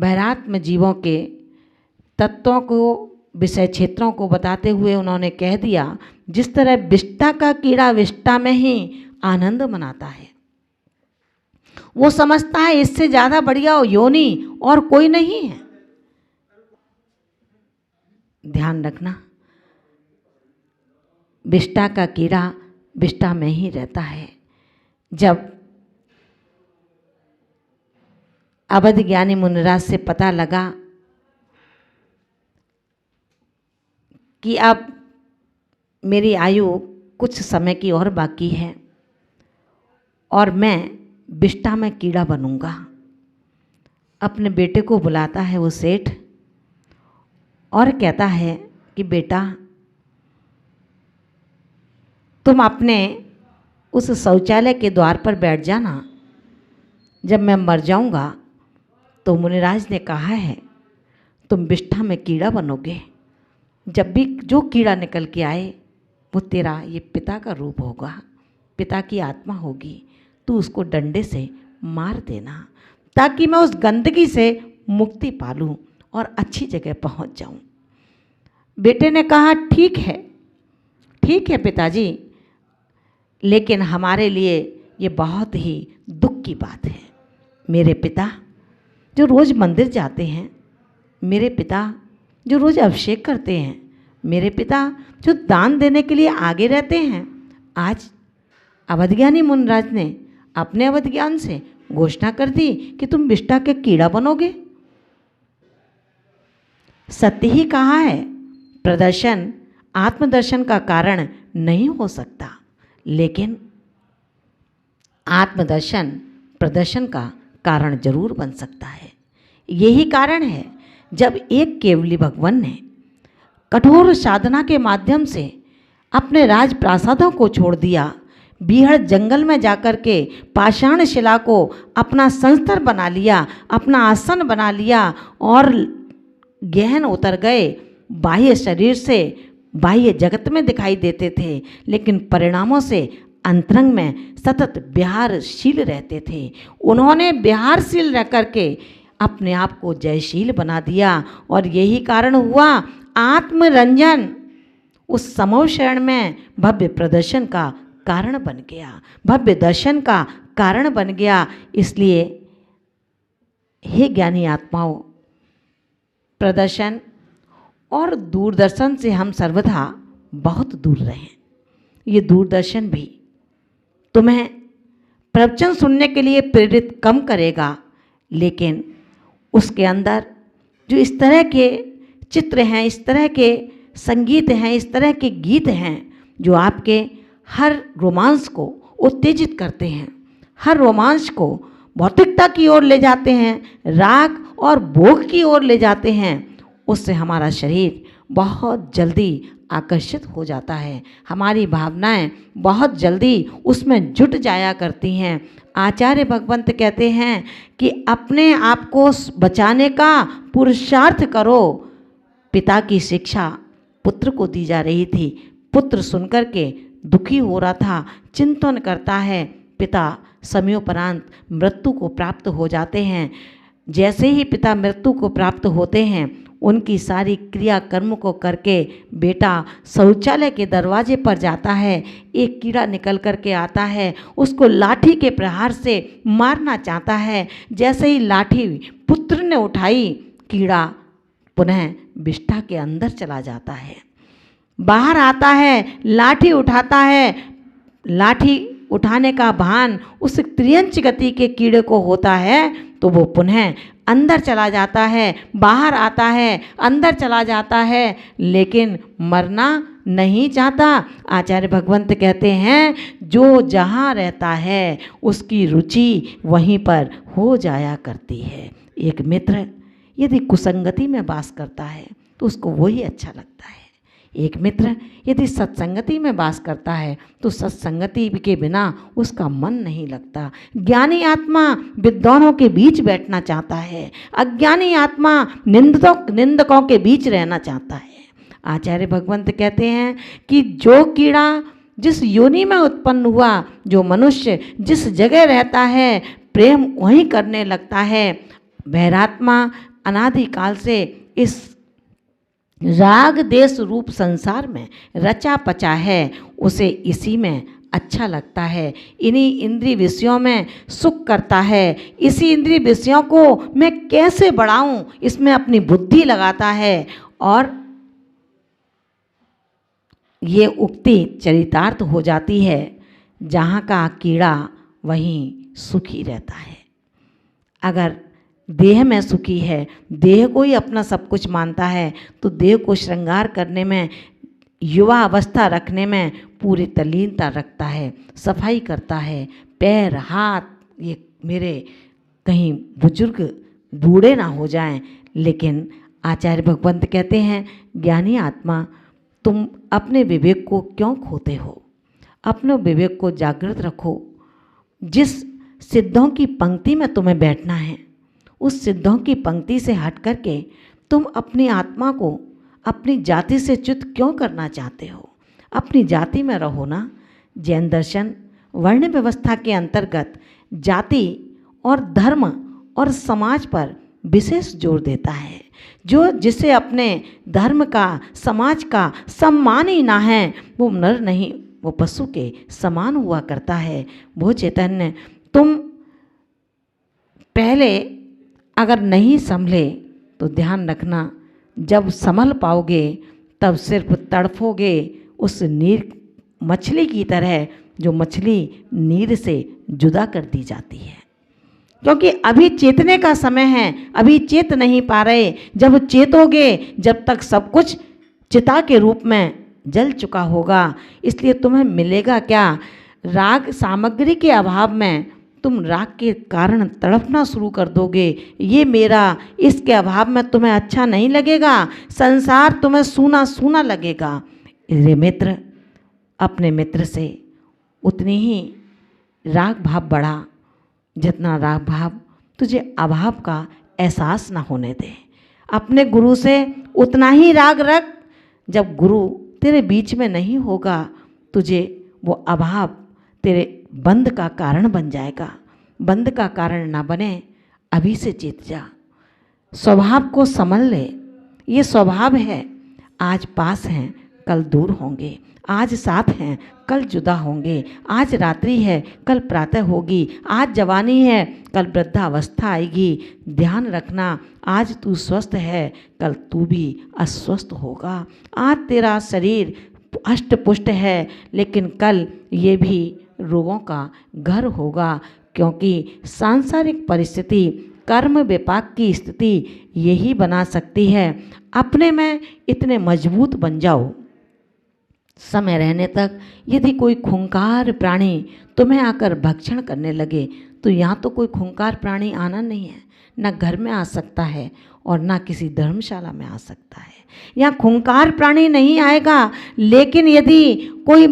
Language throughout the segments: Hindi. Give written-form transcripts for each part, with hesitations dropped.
बहिरात्म जीवों के तत्वों को, विषय क्षेत्रों को बताते हुए उन्होंने कह दिया, जिस तरह विष्टा का कीड़ा विष्टा में ही आनंद मनाता है, वो समझता है इससे ज़्यादा बढ़िया योनि और कोई नहीं है। ध्यान रखना, विष्टा का कीड़ा विष्टा में ही रहता है। जब अवध ज्ञानी मुनिराज से पता लगा कि अब मेरी आयु कुछ समय की और बाकी है और मैं विष्टा में कीड़ा बनूंगा, अपने बेटे को बुलाता है वो सेठ और कहता है कि बेटा, तुम अपने उस शौचालय के द्वार पर बैठ जाना, जब मैं मर जाऊंगा तो मुनिराज ने कहा है तुम विष्ठा में कीड़ा बनोगे, जब भी जो कीड़ा निकल के आए वो तेरा ये पिता का रूप होगा, पिता की आत्मा होगी, तू उसको डंडे से मार देना ताकि मैं उस गंदगी से मुक्ति पालूं और अच्छी जगह पहुंच जाऊं। बेटे ने कहा ठीक है पिताजी, लेकिन हमारे लिए ये बहुत ही दुख की बात है। मेरे पिता जो रोज़ मंदिर जाते हैं, मेरे पिता जो रोज़ अभिषेक करते हैं, मेरे पिता जो दान देने के लिए आगे रहते हैं, आज अवधज्ञानी मुनिराज ने अपने अवध ज्ञान से घोषणा कर दी कि तुम विष्टा के कीड़ा बनोगे। सत्य ही कहा है, प्रदर्शन आत्मदर्शन का कारण नहीं हो सकता, लेकिन आत्मदर्शन प्रदर्शन का कारण जरूर बन सकता है। यही कारण है जब एक केवली भगवान ने कठोर साधना के माध्यम से अपने राज प्रासादों को छोड़ दिया, बीहड़ जंगल में जाकर के पाषाण शिला को अपना संस्तर बना लिया, अपना आसन बना लिया और गहन उतर गए। बाह्य शरीर से बाह्य जगत में दिखाई देते थे, लेकिन परिणामों से अंतरंग में सतत विहारशील रहते थे। उन्होंने विहारशील रह करके अपने आप को जयशील बना दिया और यही कारण हुआ आत्मरंजन उस समूह शरण में भव्य प्रदर्शन का कारण बन गया, भव्य दर्शन का कारण बन गया। इसलिए हे ज्ञानी आत्माओं, प्रदर्शन और दूरदर्शन से हम सर्वथा बहुत दूर रहें। ये दूरदर्शन भी तुम्हें प्रवचन सुनने के लिए प्रेरित कम करेगा, लेकिन उसके अंदर जो इस तरह के चित्र हैं, इस तरह के संगीत हैं, इस तरह के गीत हैं जो आपके हर रोमांस को उत्तेजित करते हैं, हर रोमांस को भौतिकता की ओर ले जाते हैं, राग और भोग की ओर ले जाते हैं, उससे हमारा शरीर बहुत जल्दी आकर्षित हो जाता है, हमारी भावनाएं बहुत जल्दी उसमें जुट जाया करती हैं। आचार्य भगवंत कहते हैं कि अपने आप को बचाने का पुरुषार्थ करो। पिता की शिक्षा पुत्र को दी जा रही थी, पुत्र सुनकर के दुखी हो रहा था, चिंतन करता है, पिता समयोपरांत मृत्यु को प्राप्त हो जाते हैं। जैसे ही पिता मृत्यु को प्राप्त होते हैं, उनकी सारी क्रिया कर्म को करके बेटा शौचालय के दरवाजे पर जाता है, एक कीड़ा निकल कर के आता है, उसको लाठी के प्रहार से मारना चाहता है। जैसे ही लाठी पुत्र ने उठाई, कीड़ा पुनः विष्ठा के अंदर चला जाता है, बाहर आता है, लाठी उठाता है, लाठी उठाने का भान उस त्रियंच गति के कीड़े को होता है तो वो पुनः अंदर चला जाता है, बाहर आता है, अंदर चला जाता है, लेकिन मरना नहीं चाहता। आचार्य भगवंत कहते हैं जो जहाँ रहता है उसकी रुचि वहीं पर हो जाया करती है। एक मित्र यदि कुसंगति में वास करता है तो उसको वही अच्छा लगता है। एक मित्र यदि सत्संगति में वास करता है तो सत्संगति के बिना उसका मन नहीं लगता। ज्ञानी आत्मा विद्वानों के बीच बैठना चाहता है, अज्ञानी आत्मा निंदकों के बीच रहना चाहता है। आचार्य भगवंत कहते हैं कि जो कीड़ा जिस योनि में उत्पन्न हुआ, जो मनुष्य जिस जगह रहता है, प्रेम वहीं करने लगता है। बहिरात्मा अनादिकाल से इस राग देश रूप संसार में रचा पचा है, उसे इसी में अच्छा लगता है, इन्हीं इंद्रिय विषयों में सुख करता है। इसी इंद्रिय विषयों को मैं कैसे बढ़ाऊं, इसमें अपनी बुद्धि लगाता है। और ये उक्ति चरितार्थ हो जाती है, जहाँ का कीड़ा वहीं सुखी रहता है। अगर देह में सुखी है, देह को ही अपना सब कुछ मानता है, तो देह को श्रृंगार करने में, युवा अवस्था रखने में पूरी तल्लीनता रखता है, सफाई करता है। पैर हाथ ये मेरे कहीं बुजुर्ग बूढ़े ना हो जाएं। लेकिन आचार्य भगवंत कहते हैं, ज्ञानी आत्मा तुम अपने विवेक को क्यों खोते हो, अपने विवेक को जागृत रखो। जिस सिद्धों की पंक्ति में तुम्हें बैठना है, उस सिद्धों की पंक्ति से हट करके तुम अपनी आत्मा को अपनी जाति से च्युत क्यों करना चाहते हो। अपनी जाति में रहो ना। जैन दर्शन वर्ण व्यवस्था के अंतर्गत जाति और धर्म और समाज पर विशेष जोर देता है। जो जिसे अपने धर्म का, समाज का सम्मान ही ना है, वो नर नहीं, वो पशु के समान हुआ करता है। वो चैतन्य तुम पहले अगर नहीं संभले तो ध्यान रखना, जब संभल पाओगे तब सिर्फ तड़फोगे उस नीर मछली की तरह, जो मछली नीर से जुदा कर दी जाती है। क्योंकि अभी चेतने का समय है, अभी चेत नहीं पा रहे। जब चेतोगे, जब तक सब कुछ चिता के रूप में जल चुका होगा। इसलिए तुम्हें मिलेगा क्या? राग सामग्री के अभाव में तुम राग के कारण तड़पना शुरू कर दोगे। ये मेरा, इसके अभाव में तुम्हें अच्छा नहीं लगेगा, संसार तुम्हें सूना सूना लगेगा। इसलिए मित्र, अपने मित्र से उतनी ही राग भाव बढ़ा जितना राग भाव तुझे अभाव का एहसास ना होने दे। अपने गुरु से उतना ही राग रख। जब गुरु तेरे बीच में नहीं होगा, तुझे वो अभाव तेरे बंध का कारण बन जाएगा। बंध का कारण ना बने, अभी से चेत जा। स्वभाव को समझ ले। ये स्वभाव है, आज पास हैं कल दूर होंगे, आज साथ हैं कल जुदा होंगे, आज रात्रि है कल प्रातः होगी, आज जवानी है कल वृद्धावस्था आएगी। ध्यान रखना, आज तू स्वस्थ है कल तू भी अस्वस्थ होगा। आज तेरा शरीर अष्ट पुष्ट है, लेकिन कल ये भी रोगों का घर होगा। क्योंकि सांसारिक परिस्थिति, कर्म विपाक की स्थिति यही बना सकती है। अपने में इतने मजबूत बन जाओ, समय रहने तक यदि कोई खूंखार प्राणी तुम्हें आकर भक्षण करने लगे, तो यहाँ तो कोई खूंखार प्राणी आना नहीं है, ना घर में आ सकता है और ना किसी धर्मशाला में आ सकता है। यहाँ खूंखार प्राणी नहीं आएगा, लेकिन यदि कोई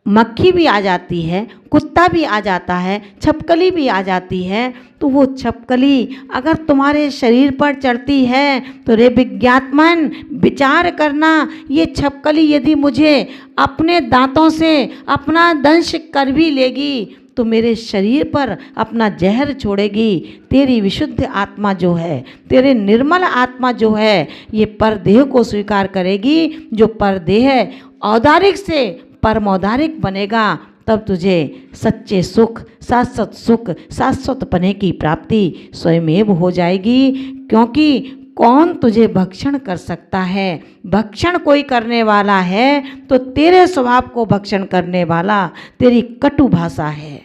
मक्खी भी आ जाती है, कुत्ता भी आ जाता है, छपकली भी आ जाती है, तो वो छपकली अगर तुम्हारे शरीर पर चढ़ती है तो रे विज्ञात्मन विचार करना, ये छपकली यदि मुझे अपने दांतों से अपना दंश कर भी लेगी तो मेरे शरीर पर अपना जहर छोड़ेगी। तेरी विशुद्ध आत्मा जो है, तेरे निर्मल आत्मा जो है, ये परदेह को स्वीकार करेगी। जो परदेह औदारिक से परमौदारिक बनेगा, तब तुझे सच्चे सुख, शाश्वत सुख, शाश्वत पने की प्राप्ति स्वयमेव हो जाएगी। क्योंकि कौन तुझे भक्षण कर सकता है? भक्षण कोई करने वाला है तो तेरे स्वभाव को भक्षण करने वाला तेरी कटु भाषा है,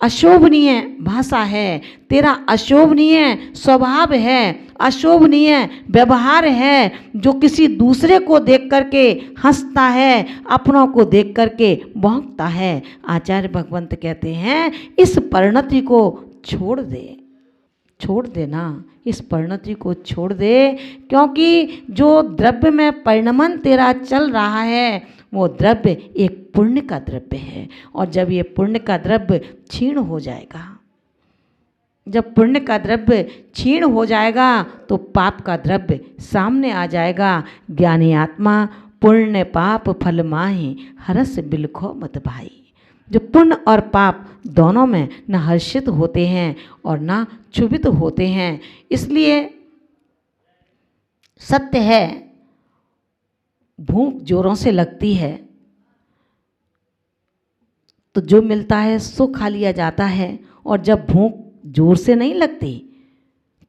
अशोभनीय भाषा है, तेरा अशोभनीय स्वभाव है, अशोभनीय व्यवहार है, जो किसी दूसरे को देख करके हंसता है, अपनों को देख करके भौंकता है। आचार्य भगवंत कहते हैं, इस परिणति को छोड़ दे, छोड़ देना, इस परिणति को छोड़ दे। क्योंकि जो द्रव्य में परिणमन तेरा चल रहा है, वो द्रव्य एक पुण्य का द्रव्य है। और जब ये पुण्य का द्रव्य क्षीण हो जाएगा, जब पुण्य का द्रव्य क्षीण हो जाएगा तो पाप का द्रव्य सामने आ जाएगा। ज्ञानी आत्मा पुण्य पाप फल माहि हरस बिलखो मत भाई। जो पुण्य और पाप दोनों में न हर्षित होते हैं और न क्षुभित होते हैं। इसलिए सत्य है, भूख जोरों से लगती है तो जो मिलता है सो खा लिया जाता है, और जब भूख जोर से नहीं लगती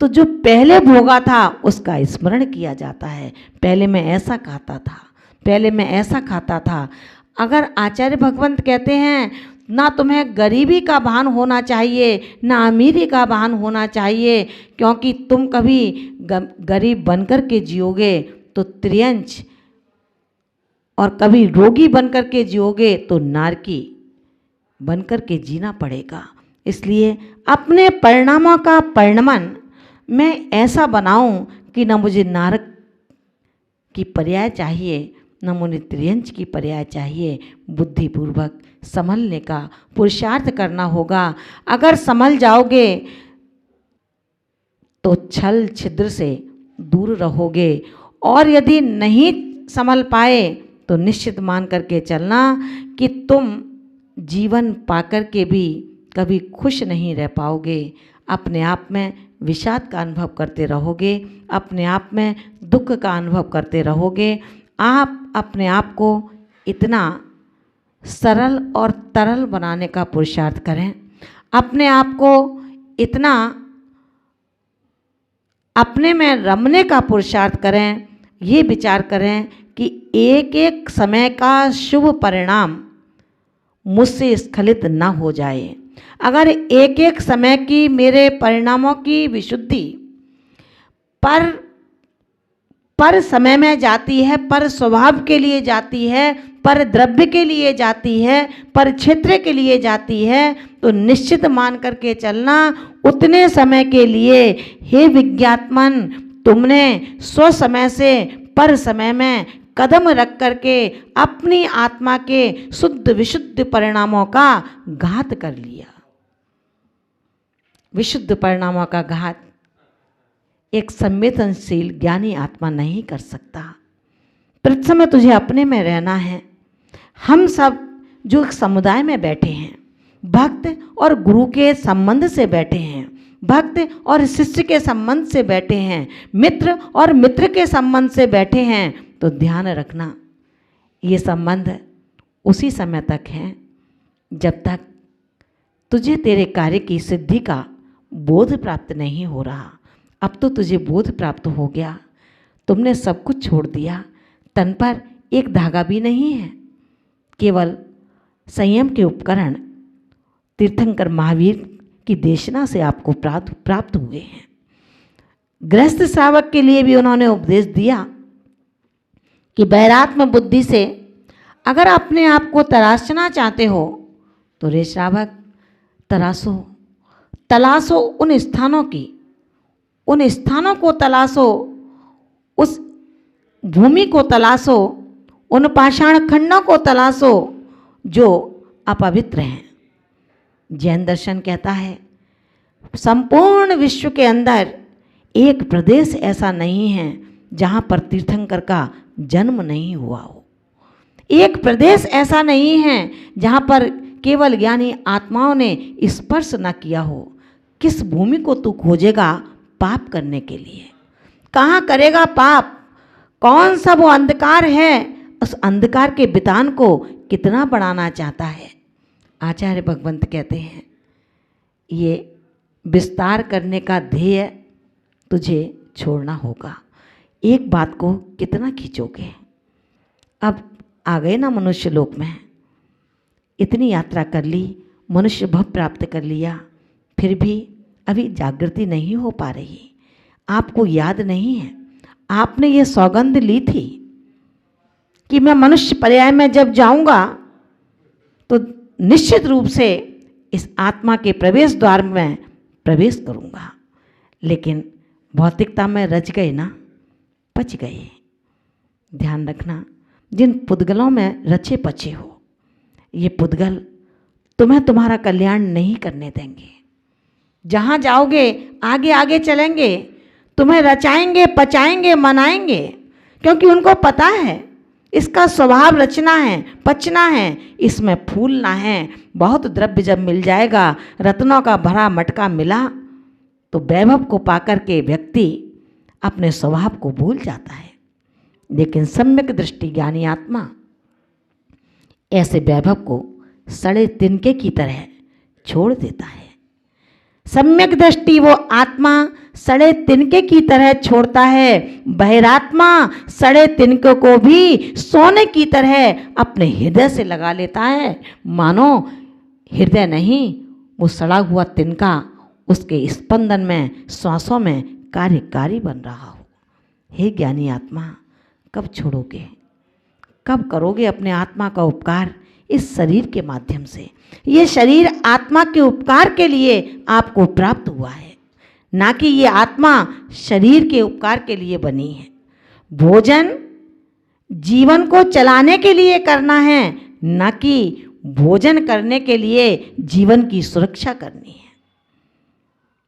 तो जो पहले भोगा था उसका स्मरण किया जाता है। पहले मैं ऐसा खाता था, पहले मैं ऐसा खाता था। अगर आचार्य भगवंत कहते हैं ना तुम्हें गरीबी का भान होना चाहिए ना अमीरी का भान होना चाहिए, क्योंकि तुम कभी गरीब बनकर के जियोगे तो त्रियंच, और कभी रोगी बनकर के जियोगे तो नारकी बनकर के जीना पड़ेगा। इसलिए अपने परिणामों का परिणमन मैं ऐसा बनाऊं कि न मुझे नारक की पर्याय चाहिए न मुझे त्रियंच की पर्याय चाहिए। बुद्धिपूर्वक संभलने का पुरुषार्थ करना होगा। अगर संभल जाओगे तो छल छिद्र से दूर रहोगे, और यदि नहीं संभल पाए तो निश्चित मान करके चलना कि तुम जीवन पाकर के भी कभी खुश नहीं रह पाओगे। अपने आप में विषाद का अनुभव करते रहोगे, अपने आप में दुख का अनुभव करते रहोगे। आप अपने आप को इतना सरल और तरल बनाने का पुरुषार्थ करें, अपने आप को इतना अपने में रमने का पुरुषार्थ करें। ये विचार करें कि एक एक समय का शुभ परिणाम मुझसे स्खलित न हो जाए। अगर एक एक समय की मेरे परिणामों की विशुद्धि पर समय में जाती है, पर स्वभाव के लिए जाती है, पर द्रव्य के लिए जाती है, पर क्षेत्र के लिए जाती है, तो निश्चित मान करके चलना उतने समय के लिए हे विज्ञात्मन तुमने स्व समय से पर समय में कदम रख करके अपनी आत्मा के शुद्ध विशुद्ध परिणामों का घात कर लिया। विशुद्ध परिणामों का घात एक संवेदनशील ज्ञानी आत्मा नहीं कर सकता। प्रथम में तुझे अपने में रहना है। हम सब जो एक समुदाय में बैठे हैं, भक्त और गुरु के संबंध से बैठे हैं, भक्त और शिष्य के संबंध से बैठे हैं, मित्र और मित्र के संबंध से बैठे हैं, तो ध्यान रखना ये संबंध उसी समय तक है जब तक तुझे तेरे कार्य की सिद्धि का बोध प्राप्त नहीं हो रहा। अब तो तुझे बोध प्राप्त हो गया, तुमने सब कुछ छोड़ दिया, तन पर एक धागा भी नहीं है, केवल संयम के उपकरण तीर्थंकर महावीर की देशना से आपको प्राप्त हुए हैं। गृहस्थ श्रावक के लिए भी उन्होंने उपदेश दिया कि वैरात्म बुद्धि से अगर अपने आप को तराशना चाहते हो तो रे श्रावक तलाशो उन स्थानों को तलाशो, उस भूमि को तलाशो, उन पाषाण खंडों को तलाशो जो अपवित्र हैं। जैन दर्शन कहता है संपूर्ण विश्व के अंदर एक प्रदेश ऐसा नहीं है जहाँ पर तीर्थंकर का जन्म नहीं हुआ हो, एक प्रदेश ऐसा नहीं है जहाँ पर केवल ज्ञानी आत्माओं ने स्पर्श न किया हो। किस भूमि को तू खोजेगा पाप करने के लिए? कहाँ करेगा पाप? कौन सा वो अंधकार है? उस अंधकार के बितान को कितना बढ़ाना चाहता है? आचार्य भगवंत कहते हैं ये विस्तार करने का ध्येय तुझे छोड़ना होगा। एक बात को कितना खींचोगे? अब आ गए ना मनुष्य लोक में, इतनी यात्रा कर ली, मनुष्य भव प्राप्त कर लिया, फिर भी अभी जागृति नहीं हो पा रही। आपको याद नहीं है आपने ये सौगंध ली थी कि मैं मनुष्य पर्याय में जब जाऊंगा तो निश्चित रूप से इस आत्मा के प्रवेश द्वार में प्रवेश करूंगा, लेकिन भौतिकता में रच गए ना, पच गए। ध्यान रखना, जिन पुद्गलों में रचे पचे हो, ये पुद्गल तुम्हें तुम्हारा कल्याण नहीं करने देंगे। जहाँ जाओगे आगे आगे चलेंगे, तुम्हें रचाएंगे, पचाएंगे, मनाएंगे, क्योंकि उनको पता है इसका स्वभाव रचना है, पचना है, इसमें फूलना है। बहुत द्रव्य जब मिल जाएगा, रत्नों का भरा मटका मिला, तो वैभव को पाकर के व्यक्ति अपने स्वभाव को भूल जाता है। लेकिन सम्यक दृष्टि ज्ञानी आत्मा ऐसे वैभव को सड़े तिनके की तरह छोड़ देता है। सम्यक दृष्टि वो आत्मा सड़े तिनके की तरह छोड़ता है। बहिरात्मा सड़े तिनके को भी सोने की तरह अपने हृदय से लगा लेता है, मानो हृदय नहीं, वो सड़ा हुआ तिनका उसके स्पंदन में, श्वासों में कार्यकारी बन रहा हो। हे ज्ञानी आत्मा, कब छोड़ोगे, कब करोगे अपने आत्मा का उपकार इस शरीर के माध्यम से? ये शरीर आत्मा के उपकार के लिए आपको प्राप्त हुआ है, ना कि ये आत्मा शरीर के उपकार के लिए बनी है। भोजन जीवन को चलाने के लिए करना है, ना कि भोजन करने के लिए जीवन की सुरक्षा करनी है।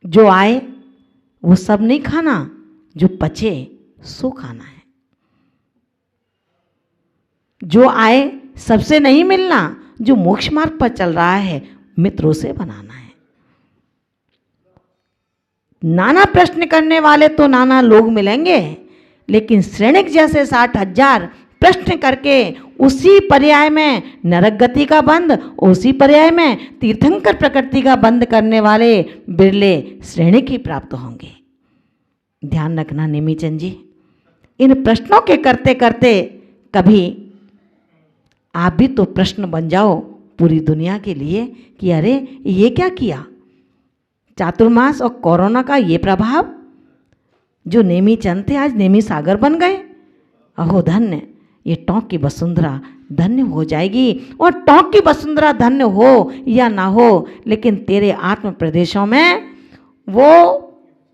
जो आए वो सब नहीं खाना, जो पचे सो खाना है। जो आए सबसे नहीं मिलना, जो मोक्ष मार्ग पर चल रहा है मित्रों से बनाना है। नाना प्रश्न करने वाले तो नाना लोग मिलेंगे, लेकिन श्रेणिक जैसे 60,000 प्रश्न करके उसी पर्याय में नरक गति का बंद, उसी पर्याय में तीर्थंकर प्रकृति का बंद करने वाले बिरले श्रेणिक ही प्राप्त होंगे। ध्यान रखना नेमीचंद जी, इन प्रश्नों के करते करते कभी आप भी तो प्रश्न बन जाओ पूरी दुनिया के लिए कि अरे ये क्या किया। चातुर्मास और कोरोना का ये प्रभाव, जो नेमी चंद थे आज नेमी सागर बन गए। अहो धन्य, ये टोंक की वसुंधरा धन्य हो जाएगी। और टोंक की वसुंधरा धन्य हो या ना हो, लेकिन तेरे आत्म प्रदेशों में वो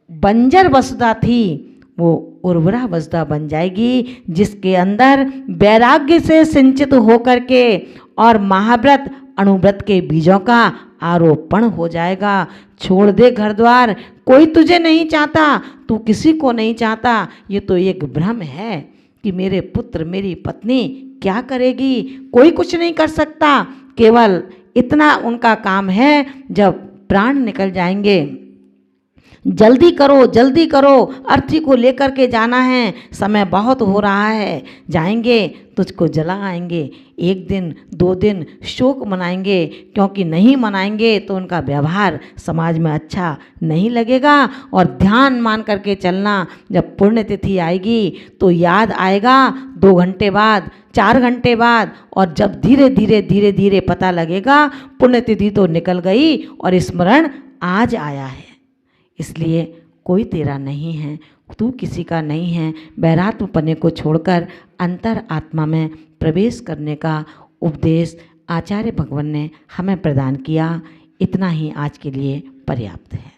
बंजर वसुधा थी, वो उर्वरा वसुधा बन जाएगी, जिसके अंदर वैराग्य से सिंचित होकर के और महाव्रत अनुव्रत के बीजों का आरोपण हो जाएगा। छोड़ दे घर द्वार, कोई तुझे नहीं चाहता, तू किसी को नहीं चाहता। ये तो एक भ्रम है कि मेरे पुत्र मेरी पत्नी क्या करेगी, कोई कुछ नहीं कर सकता। केवल इतना उनका काम है, जब प्राण निकल जाएंगे जल्दी करो जल्दी करो, अर्थी को लेकर के जाना है, समय बहुत हो रहा है, जाएंगे तुझको जला आएंगे। एक दिन 2 दिन शोक मनाएंगे, क्योंकि नहीं मनाएंगे तो उनका व्यवहार समाज में अच्छा नहीं लगेगा। और ध्यान मान करके चलना, जब पुण्यतिथि आएगी तो याद आएगा 2 घंटे बाद, 4 घंटे बाद, और जब धीरे धीरे धीरे धीरे पता लगेगा पुण्यतिथि तो निकल गई और स्मरण आज आया है। इसलिए कोई तेरा नहीं है, तू किसी का नहीं है। वैरात्म पने को छोड़कर अंतर आत्मा में प्रवेश करने का उपदेश आचार्य भगवान ने हमें प्रदान किया। इतना ही आज के लिए पर्याप्त है।